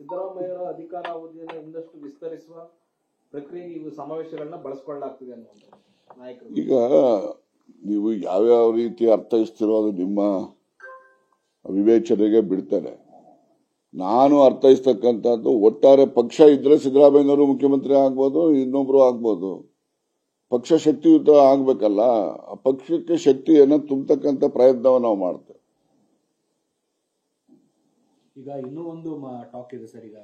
ಸಿದ್ದರಾಮಯ್ಯ ಅಧಿಕಾರ ಅವಧಿಯನ್ನು ಇನ್ನಷ್ಟು ವಿಸ್ತರಿಸುವ ಪ್ರಕ್ರಿಯೆಗೆ ಇವು ಸಮಾವೇಶಗಳನ್ನ ಬಳಸಿಕೊಳ್ಳಲಾಗ್ತಿದೆ ಅನ್ನುವಂಥ ನಾಯಕರು. ಈಗ ನೀವು ಯಾವ್ಯಾವ ರೀತಿ ಅರ್ಥೈಸ್ತಿರೋ ಅದು ನಿಮ್ಮ ವಿವೇಚನೆಗೆ ಬಿಡ್ತಾರೆ. ನಾನು ಅರ್ಥೈಸ್ತಕ್ಕಂಥದ್ದು ಒಟ್ಟಾರೆ ಪಕ್ಷ ಇದ್ರೆ ಸಿದ್ದರಾಮಯ್ಯನವರು ಮುಖ್ಯಮಂತ್ರಿ ಆಗ್ಬೋದು, ಇನ್ನೊಬ್ರು ಆಗ್ಬೋದು. ಪಕ್ಷ ಶಕ್ತಿಯುತ ಆಗ್ಬೇಕಲ್ಲ, ಆ ಪಕ್ಷಕ್ಕೆ ಶಕ್ತಿಯನ್ನು ತುಂಬತಕ್ಕಂಥ ಪ್ರಯತ್ನವನ್ನು ನಾವು ಮಾಡ್ತೇವೆ. ಈಗ ಇನ್ನೂ ಒಂದು ಟಾಕ್ ಇದೆ ಸರ್. ಈಗ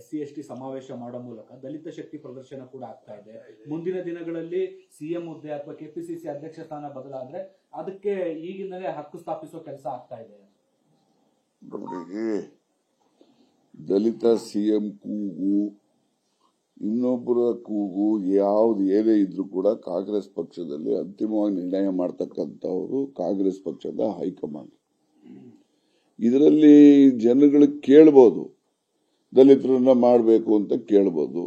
SC/ST ಸಮಾವೇಶ ಮಾಡೋ ಮೂಲಕ ದಲಿತ ಶಕ್ತಿ ಪ್ರದರ್ಶನ ಕೂಡ ಆಗ್ತಾ ಇದೆ. ಮುಂದಿನ ದಿನಗಳಲ್ಲಿ CM ಹುದ್ದೆ ಅಥವಾ KPCC ಅಧ್ಯಕ್ಷ ಸ್ಥಾನ ಬದಲಾದ್ರೆ ಅದಕ್ಕೆ ಈಗಿಂದಲೇ ಹಕ್ಕು ಸ್ಥಾಪಿಸುವ ಕೆಲಸ ಆಗ್ತಾ ಇದೆ. ದಲಿತ CM ಕೂಗು, ಇನ್ನೊಬ್ಬರ ಕೂಗು ಯಾವ್ದು ಏನೇ ಇದ್ರೂ ಕೂಡ ಕಾಂಗ್ರೆಸ್ ಪಕ್ಷದಲ್ಲಿ ಅಂತಿಮವಾಗಿ ನಿರ್ಣಯ ಮಾಡ್ತಕ್ಕಂಥವ್ರು ಕಾಂಗ್ರೆಸ್ ಪಕ್ಷದ ಹೈಕಮಾಂಡ್. ಇದರಲ್ಲಿ ಜನಗಳು ಕೇಳ್ಬೋದು, ದಲಿತರನ್ನ ಮಾಡಬೇಕು ಅಂತ ಕೇಳ್ಬೋದು,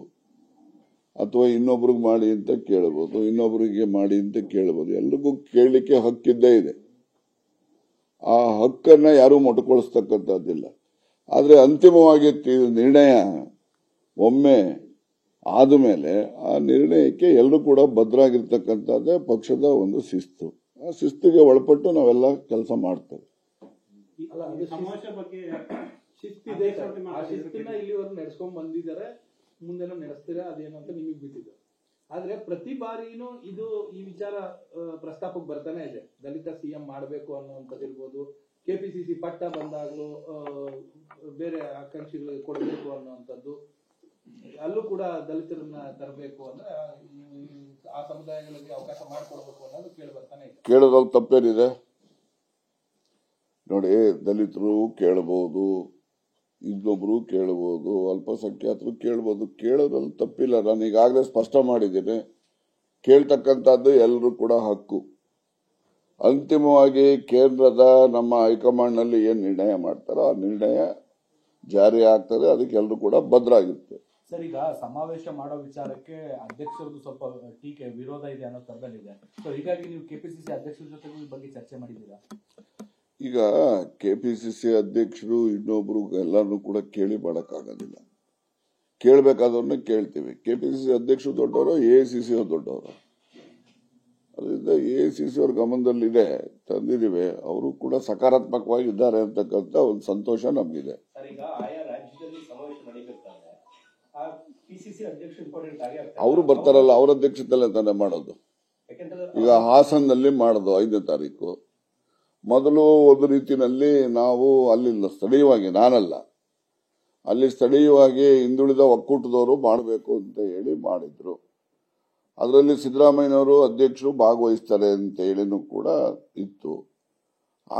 ಅಥವಾ ಇನ್ನೊಬ್ರಿಗೆ ಮಾಡಿ ಅಂತ ಕೇಳ್ಬೋದು, ಇನ್ನೊಬ್ಬರಿಗೆ ಮಾಡಿ ಅಂತ ಕೇಳ್ಬೋದು. ಎಲ್ರಿಗೂ ಕೇಳಲಿಕ್ಕೆ ಹಕ್ಕಿದ್ದೇ ಇದೆ. ಆ ಹಕ್ಕನ್ನ ಯಾರೂ ಮೊಟಕೊಳಿಸ್ತಕ್ಕಂಥದ್ದಿಲ್ಲ. ಆದರೆ ಅಂತಿಮವಾಗಿ ನಿರ್ಣಯ ಒಮ್ಮೆ ಆದ ಮೇಲೆ ಆ ನಿರ್ಣಯಕ್ಕೆ ಎಲ್ಲರೂ ಕೂಡ ಭದ್ರಾಗಿರ್ತಕ್ಕಂಥದ್ದೇ ಪಕ್ಷದ ಒಂದು ಶಿಸ್ತು. ಆ ಶಿಸ್ತಿಗೆ ಒಳಪಟ್ಟು ನಾವೆಲ್ಲ ಕೆಲಸ ಮಾಡ್ತೇವೆ. ಶಿಸ್ತಿದೆ, ಆ ಶಿಸ್ತಿನ ಇಲ್ಲಿವರೆಗೂ ನಡೆಸ್ಕೊಂಡ್ ಬಂದಿದ್ದಾರೆ, ಮುಂದೆನೂ ನಡೆಸ್ತೀರಾ ಅದೇನು ಅಂತ ನಿಮಗೆ ಬಿಟ್ಟಿದ್ದು. ಆದ್ರೆ ಪ್ರತಿ ಬಾರಿನೂ ಈ ವಿಚಾರ ಪ್ರಸ್ತಾಪಕ್ಕೆ ಬರ್ತಾನೆ ಇದೆ. ದಲಿತ CM ಮಾಡಬೇಕು ಅನ್ನುವಂಥದ್ದಿರ್ಬೋದು, KPCC ಪಟ್ಟ ಬಂದಾಗಲೂ ಬೇರೆ ಆಕಾಂಕ್ಷಿಗಳಿಗೆ ಕೊಡಬೇಕು ಅನ್ನುವಂಥದ್ದು, ಅಲ್ಲೂ ಕೂಡ ದಲಿತರನ್ನ ತರಬೇಕು ಅಂದ್ರೆ ಆ ಸಮುದಾಯಗಳಿಗೆ ಅವಕಾಶ ಮಾಡಿಕೊಡ್ಬೇಕು ಅನ್ನೋದು ಕೇಳಿ ಬರ್ತಾನೆ ಇದೆ. ಕೇಳೋದ್ರಲ್ಲಿ ತಪ್ಪೇನಿದೆ ನೋಡಿ. ದಲಿತರು ಕೇಳಬಹುದು, ಇನ್ನೊಬ್ರು ಕೇಳಬಹುದು, ಅಲ್ಪಸಂಖ್ಯಾತರು ಕೇಳಬಹುದು. ಕೇಳೋದ್ರಲ್ಲಿ ತಪ್ಪಿಲ್ಲ. ನಾನು ಈಗಾಗಲೇ ಸ್ಪಷ್ಟ ಮಾಡಿದ್ದೇನೆ, ಕೇಳ್ತಕ್ಕಂಥದ್ದು ಎಲ್ಲರೂ ಕೂಡ ಹಕ್ಕು. ಅಂತಿಮವಾಗಿ ಕೇಂದ್ರದ ನಮ್ಮ ಹೈಕಮಾಂಡ್ ನಲ್ಲಿ ಏನ್ ನಿರ್ಣಯ ಮಾಡ್ತಾರೋ ಆ ನಿರ್ಣಯ ಜಾರಿ ಆಗ್ತದೆ. ಅದಕ್ಕೆ ಎಲ್ಲರೂ ಕೂಡ ಭದ್ರಾಗಿರುತ್ತೆ. ಸರ್, ಈಗ ಸಮಾವೇಶ ಮಾಡೋ ವಿಚಾರಕ್ಕೆ ಅಧ್ಯಕ್ಷರದ್ದು ಸ್ವಲ್ಪ ಟೀಕೆ ವಿರೋಧ ಇದೆ ಅನ್ನೋ ತರದಲ್ಲಿದೆ. ಸೊ ಹೀಗಾಗಿ ನೀವು KPCC ಅಧ್ಯಕ್ಷರ ಜೊತೆಗೂ ಈ ಬಗ್ಗೆ ಚರ್ಚೆ ಮಾಡಿದ್ದೀರಾ? ಈಗ KPCC ಅಧ್ಯಕ್ಷರು ಇನ್ನೊಬ್ರು ಎಲ್ಲರನ್ನೂ ಕೂಡ ಕೇಳಿ ಮಾಡಕ್ಕಾಗೋದಿಲ್ಲ. ಕೇಳಬೇಕಾದವ್ರನ್ನ ಕೇಳ್ತೀವಿ. KPCC ಅಧ್ಯಕ್ಷರು ದೊಡ್ಡವರು, AICC ದೊಡ್ಡವರು. ಅದರಿಂದ AICC ಅವ್ರ ಗಮನದಲ್ಲಿದೆ, ತಂದಿದ್ದೀವಿ. ಅವರು ಕೂಡ ಸಕಾರಾತ್ಮಕವಾಗಿ ಇದ್ದಾರೆ ಅಂತಕ್ಕಂಥ ಒಂದು ಸಂತೋಷ ನಮಗಿದೆ. ಅವರು ಬರ್ತಾರಲ್ಲ, ಅವರ ಅಧ್ಯಕ್ಷತೆಯಲ್ಲೇ ತಾನೇ ಮಾಡೋದು. ಈಗ ಹಾಸನ್ನಲ್ಲಿ ಮಾಡೋದು 5ನೇ ತಾರೀಕು. ಮೊದಲು ಒಂದು ರೀತಿಯಲ್ಲಿ ನಾವು ಅಲ್ಲಿ ಸ್ಥಳೀಯವಾಗಿ, ನಾನಲ್ಲ, ಅಲ್ಲಿ ಸ್ಥಳೀಯವಾಗಿ ಹಿಂದುಳಿದ ಒಕ್ಕೂಟದವರು ಮಾಡಬೇಕು ಅಂತ ಹೇಳಿ ಮಾಡಿದ್ರು. ಅದರಲ್ಲಿ ಸಿದ್ದರಾಮಯ್ಯನವರು ಅಧ್ಯಕ್ಷರು ಭಾಗವಹಿಸ್ತಾರೆ ಅಂತ ಹೇಳಿನೂ ಕೂಡ ಇತ್ತು.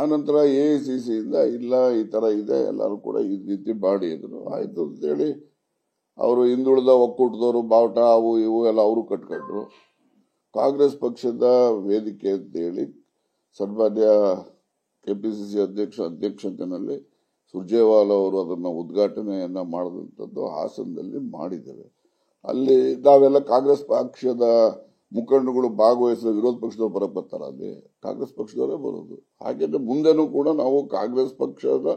ಆನಂತರ AICC ಇಂದ ಇಲ್ಲ, ಈ ತರ ಇದೆ, ಎಲ್ಲರೂ ಕೂಡ ಈ ರೀತಿ ಮಾಡಿದ್ರು. ಆಯ್ತು ಅಂತೇಳಿ ಅವರು ಹಿಂದುಳಿದ ಒಕ್ಕೂಟದವರು ಬಾವುಟ ಅವು ಇವು ಎಲ್ಲ ಅವರು ಕಟ್ಕೊಂಡ್ರು. ಕಾಂಗ್ರೆಸ್ ಪಕ್ಷದ ವೇದಿಕೆ ಅಂತೇಳಿ ಸನ್ಮಾನ್ಯ KPCC ಅಧ್ಯಕ್ಷತೆಯಲ್ಲಿ ಸುರ್ಜೇವಾಲಾ ಅವರು ಅದನ್ನ ಉದ್ಘಾಟನೆಯನ್ನ ಮಾಡಿದಂಥದ್ದು ಹಾಸನದಲ್ಲಿ ಮಾಡಿದ್ದೇವೆ. ಅಲ್ಲಿ ನಾವೆಲ್ಲ ಕಾಂಗ್ರೆಸ್ ಪಕ್ಷದ ಮುಖಂಡಗಳು ಭಾಗವಹಿಸಿದ ವಿರೋಧ ಪಕ್ಷದವ್ರು ಬರಕ್ ಬರ್ತಾರ, ಅಲ್ಲಿ ಕಾಂಗ್ರೆಸ್ ಪಕ್ಷದವರೇ ಬರೋದು. ಹಾಗೆ ಮುಂದೆನೂ ಕೂಡ ನಾವು ಕಾಂಗ್ರೆಸ್ ಪಕ್ಷದ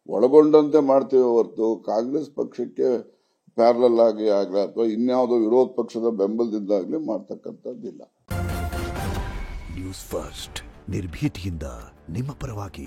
ಒಳಗೊಂಡಂತೆ ಮಾಡ್ತೇವೆ ಹೊರತು ಕಾಂಗ್ರೆಸ್ ಪಕ್ಷಕ್ಕೆ ಪ್ಯಾರಲಲ್ ಆಗಿ ಆಗ್ಲಿ ಅಥವಾ ಇನ್ಯಾವುದೋ ವಿರೋಧ ಪಕ್ಷದ ಬೆಂಬಲದಿಂದಾಗ್ಲಿ ಮಾಡ್ತಕ್ಕಂಥದ್ದಿಲ್ಲ. ನ್ಯೂಸ್ ಫಸ್ಟ್, ನಿರ್ಭೀತಿಯಿಂದ ನಿಮ್ಮ ಪರವಾಗಿ.